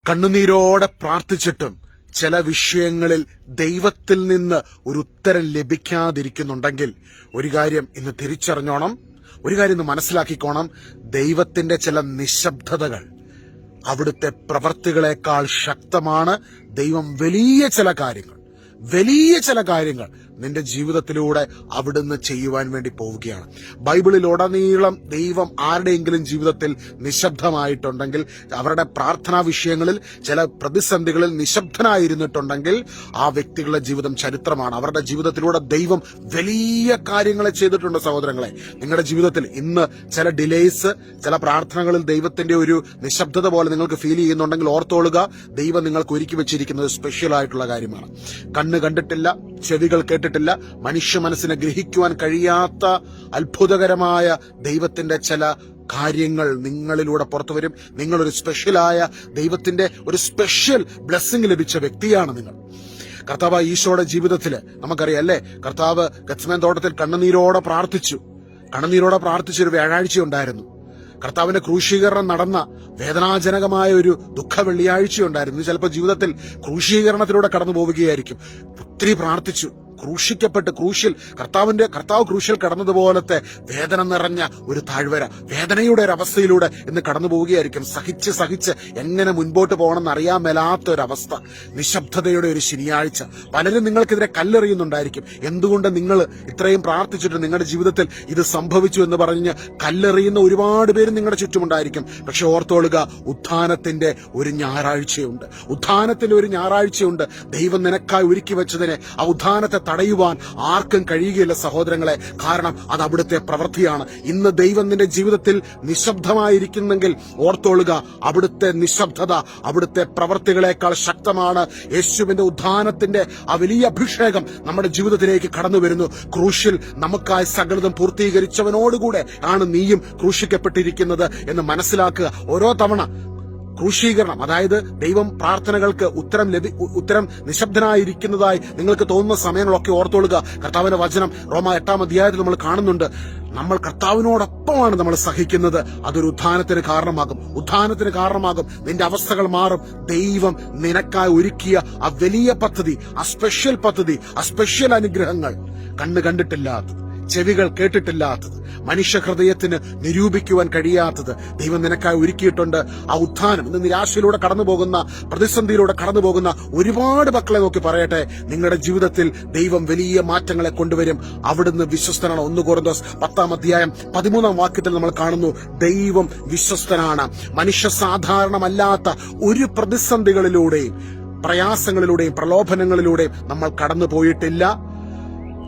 കണ്ണുനീരോടെ പ്രാർത്ഥിച്ചിട്ടും ചില വിഷയങ്ങളിൽ ദൈവത്തിൽ നിന്ന് ഒരു ഉത്തരം ലഭിക്കാതിരിക്കുന്നുണ്ടെങ്കിൽ ഒരു കാര്യം ഇന്ന് തിരിച്ചറിഞ്ഞോണം, ഒരു കാര്യം ഇന്ന് മനസ്സിലാക്കിക്കോണം. ദൈവത്തിന്റെ ചില നിശബ്ദതകൾ അവിടുത്തെ പ്രവർത്തികളെക്കാൾ ശക്തമാണ്. ദൈവം വലിയ ചില കാര്യങ്ങൾ നിന്റെ ജീവിതത്തിലൂടെ അവിടുന്ന് ചെയ്യുവാൻ വേണ്ടി പോവുകയാണ്. ബൈബിളിൽ ഉടനീളം ദൈവം ആരുടെയെങ്കിലും ജീവിതത്തിൽ നിശബ്ദമായിട്ടുണ്ടെങ്കിൽ, അവരുടെ പ്രാർത്ഥനാ വിഷയങ്ങളിൽ ചില പ്രതിസന്ധികളിൽ നിശബ്ദനായിരുന്നിട്ടുണ്ടെങ്കിൽ ആ വ്യക്തികളുടെ ജീവിതം ചരിത്രമാണ്. അവരുടെ ജീവിതത്തിലൂടെ ദൈവം വലിയ കാര്യങ്ങളെ ചെയ്തിട്ടുണ്ട്. സഹോദരങ്ങളെ, നിങ്ങളുടെ ജീവിതത്തിൽ ഇന്ന് ചില ഡിലേസ്, ചില പ്രാർത്ഥനകളിൽ ദൈവത്തിന്റെ ഒരു നിശബ്ദത പോലെ നിങ്ങൾക്ക് ഫീൽ ചെയ്യുന്നുണ്ടെങ്കിൽ ഓർത്തോളുക, ദൈവം നിങ്ങൾക്ക് ഒരുക്കി വെച്ചിരിക്കുന്നത് സ്പെഷ്യൽ ആയിട്ടുള്ള കാര്യമാണ്. കണ്ണ് കണ്ടിട്ടില്ല, ചെവികൾ കേട്ടിട്ടില്ല, മനുഷ്യ മനസ്സിനെ ഗ്രഹിക്കുവാൻ കഴിയാത്ത അത്ഭുതകരമായ ദൈവത്തിന്റെ ചില കാര്യങ്ങൾ നിങ്ങളിലൂടെ പുറത്തു വരും. നിങ്ങളൊരു സ്പെഷ്യലായ ദൈവത്തിന്റെ ഒരു സ്പെഷ്യൽ ബ്ലെസ്സിംഗ് ലഭിച്ച വ്യക്തിയാണ് നിങ്ങൾ. കർത്താവ് ഈശോയുടെ ജീവിതത്തില് നമുക്കറിയാം അല്ലേ, കർത്താവ് ഗത്സമേൻ തോട്ടത്തിൽ കണ്ണുനീരോടെ പ്രാർത്ഥിച്ചൊരു വ്യാഴാഴ്ച ഉണ്ടായിരുന്നു. കർത്താവിന്റെ ക്രൂശീകരണം നടന്ന വേദനാജനകമായ ഒരു ദുഃഖ വെള്ളിയാഴ്ചയുണ്ടായിരുന്നു. ചിലപ്പോൾ ജീവിതത്തിൽ ക്രൂശീകരണത്തിലൂടെ കടന്നു പോവുകയായിരിക്കും. ഒത്തിരി പ്രാർത്ഥിച്ചു, ക്രൂശിക്കപ്പെട്ട് കർത്താവ് ക്രൂശിൽ കടന്നതുപോലത്തെ വേദന നിറഞ്ഞ ഒരു താഴ്വര, വേദനയുടെ ഒരു അവസ്ഥയിലൂടെ ഇന്ന് കടന്നു പോവുകയായിരിക്കും. സഹിച്ച് എങ്ങനെ മുൻപോട്ട് പോകണമെന്ന് അറിയാൻ മേലാത്ത ഒരവസ്ഥ, നിശബ്ദതയുടെ ഒരു ശനിയാഴ്ച. പലരും നിങ്ങൾക്കെതിരെ കല്ലെറിയുന്നുണ്ടായിരിക്കും. എന്തുകൊണ്ട് നിങ്ങൾ ഇത്രയും പ്രാർത്ഥിച്ചിട്ട് നിങ്ങളുടെ ജീവിതത്തിൽ ഇത് സംഭവിച്ചു എന്ന് പറഞ്ഞ് കല്ലെറിയുന്ന ഒരുപാട് പേര് നിങ്ങളുടെ ചുറ്റുമുണ്ടായിരിക്കും. പക്ഷെ ഓർത്തോളുക, ഉത്ഥാനത്തിന്റെ ഒരു ഞായറാഴ്ചയുണ്ട്. ദൈവം നിനക്കായി ഒരുക്കി വെച്ചതിനെ, ആ ഉത്ഥാനത്തെ തടയുവാൻ ആർക്കും കഴിയുകയില്ല സഹോദരങ്ങളെ. കാരണം അത് അവിടുത്തെ പ്രവൃത്തിയാണ്. ഇന്ന് ദൈവം നിന്റെ ജീവിതത്തിൽ നിശബ്ദമായിരിക്കുന്നെങ്കിൽ ഓർത്തോളുക, അവിടുത്തെ നിശബ്ദത അവിടുത്തെ പ്രവൃത്തികളെക്കാൾ ശക്തമാണ്. യേശുവിന്റെ ഉത്ഥാനത്തിന്റെ ആ വലിയ അഭിഷേകം നമ്മുടെ ജീവിതത്തിലേക്ക് കടന്നു വരുന്നു. ക്രൂശിൽ നമുക്കായി സകലതും പൂർത്തീകരിച്ചവനോടുകൂടെ ആണ് നീയും ക്രൂശിക്കപ്പെട്ടിരിക്കുന്നത് എന്ന് മനസ്സിലാക്കുക. ഓരോ തവണ ക്രൂശീകരണം, അതായത് ദൈവം പ്രാർത്ഥനകൾക്ക് ഉത്തരം നിശബ്ദനായിരിക്കുന്നതായി നിങ്ങൾക്ക് തോന്നുന്ന സമയങ്ങളൊക്കെ ഓർത്തോളുക. കർത്താവിന്റെ വചനം റോമ 8-ാം അധ്യായത്തിൽ നമ്മൾ കാണുന്നുണ്ട്. നമ്മൾ കർത്താവിനോടൊപ്പമാണ് നമ്മൾ സഹിക്കുന്നത്. അതൊരു ഉത്ഥാനത്തിന് കാരണമാകും. നിന്റെ അവസ്ഥകൾ മാറും. ദൈവം നിനക്കായി ഒരുക്കിയ ആ വലിയ പദ്ധതി, ആ സ്പെഷ്യൽ അനുഗ്രഹങ്ങൾ, കണ്ണ് കണ്ടിട്ടില്ലാത്തത്, ചെവികൾ കേട്ടിട്ടില്ലാത്തത്, മനുഷ്യ ഹൃദയത്തിന് നിരൂപിക്കുവാൻ കഴിയാത്തത് ദൈവം നിനക്കായി ഒരുക്കിയിട്ടുണ്ട്. ആ ഉത്ഥാനം ഇന്ന് നിരാശയിലൂടെ കടന്നുപോകുന്ന, പ്രതിസന്ധിയിലൂടെ കടന്നുപോകുന്ന ഒരുപാട് മക്കളെ നോക്കി പറയട്ടെ, നിങ്ങളുടെ ജീവിതത്തിൽ ദൈവം വലിയ മാറ്റങ്ങളെ കൊണ്ടുവരും. അവിടുന്ന് വിശ്വസ്തനാണ്. 1 കൊരിന്തോസ് 10-ാം അധ്യായം 13-ാം വാക്യത്തിൽ നമ്മൾ കാണുന്നു, ദൈവം വിശ്വസ്തനാണ്. മനുഷ്യ സാധാരണമല്ലാത്ത ഒരു പ്രതിസന്ധികളിലൂടെയും പ്രയാസങ്ങളിലൂടെയും പ്രലോഭനങ്ങളിലൂടെയും നമ്മൾ കടന്നു പോയിട്ടില്ല.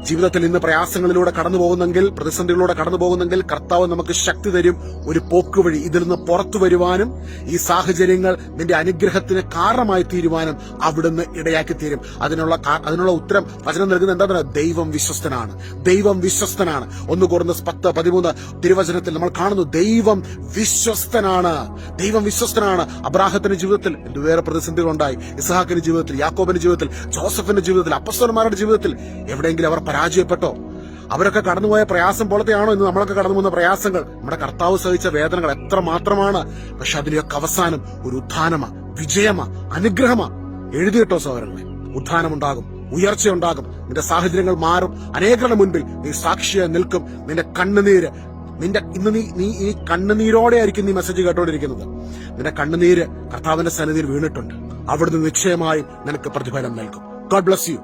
ജീവിതത്തിൽ ഇന്ന് പ്രയാസങ്ങളിലൂടെ കടന്നു പോകുന്നെങ്കിൽ, പ്രതിസന്ധികളിലൂടെ കടന്നു പോകുന്നെങ്കിൽ കർത്താവ് നമുക്ക് ശക്തി തരും, ഒരു പോക്കുവഴി, ഇതിൽ നിന്ന് പുറത്തു വരുവാനും ഈ സാഹചര്യങ്ങൾ നിന്റെ അനുഗ്രഹത്തിന് കാരണമായി തീരുവാനും അവിടുന്ന് ഇടയാക്കി തീരും. അതിനുള്ള ഉത്തരം വചനം നൽകുന്നത് എന്താ? ദൈവം വിശ്വസ്തനാണ്. 1 കൊരിന്തോസ് 10:13 തിരുവചനത്തിൽ നമ്മൾ കാണുന്നു, ദൈവം വിശ്വസ്തനാണ്. അബ്രാഹത്തിന്റെ ജീവിതത്തിൽ എന്തുവേറെ പ്രതിസന്ധികളുണ്ടായി. ഇസ്ഹാക്കിന്റെ ജീവിതത്തിൽ, യാക്കോബിന്റെ ജീവിതത്തിൽ, ജോസഫിന്റെ ജീവിതത്തിൽ, അപ്പസ്തലന്മാരുടെ ജീവിതത്തിൽ എവിടെയെങ്കിലും അവർ പരാജയപ്പെട്ടോ? അവരൊക്കെ കടന്നുപോയ പ്രയാസം പോലത്തെയാണോ ഇന്ന് നമ്മളൊക്കെ കടന്നു പോകുന്ന പ്രയാസങ്ങൾ? നമ്മുടെ കർത്താവ് സഹിച്ച വേദനകൾ എത്ര മാത്രമാണ്. പക്ഷെ അതിന്റെയൊക്കെ അവസാനം ഒരു ഉത്ഥാനമാ, വിജയമാ, അനുഗ്രഹമാ. എഴുതിയിട്ടോ സഹോദരങ്ങളെ, ഉത്ഥാനമുണ്ടാകും, ഉയർച്ചയുണ്ടാകും. നിന്റെ സാഹചര്യങ്ങൾ മാറും. അനേകരുടെ മുൻപിൽ നീ സാക്ഷിയായി നിൽക്കും. നിന്റെ കണ്ണുനീര്, ഇന്ന് നീ ഈ കണ്ണുനീരോടെ ആയിരിക്കും നീ മെസ്സേജ് കേട്ടോണ്ടിരിക്കുന്നത്. നിന്റെ കണ്ണുനീര് കർത്താവിന്റെ സന്നിധിയിൽ വീണിട്ടുണ്ട്. അവിടുന്ന് നിശ്ചയമായും നിനക്ക് പ്രതിഫലം നൽകും. God bless you.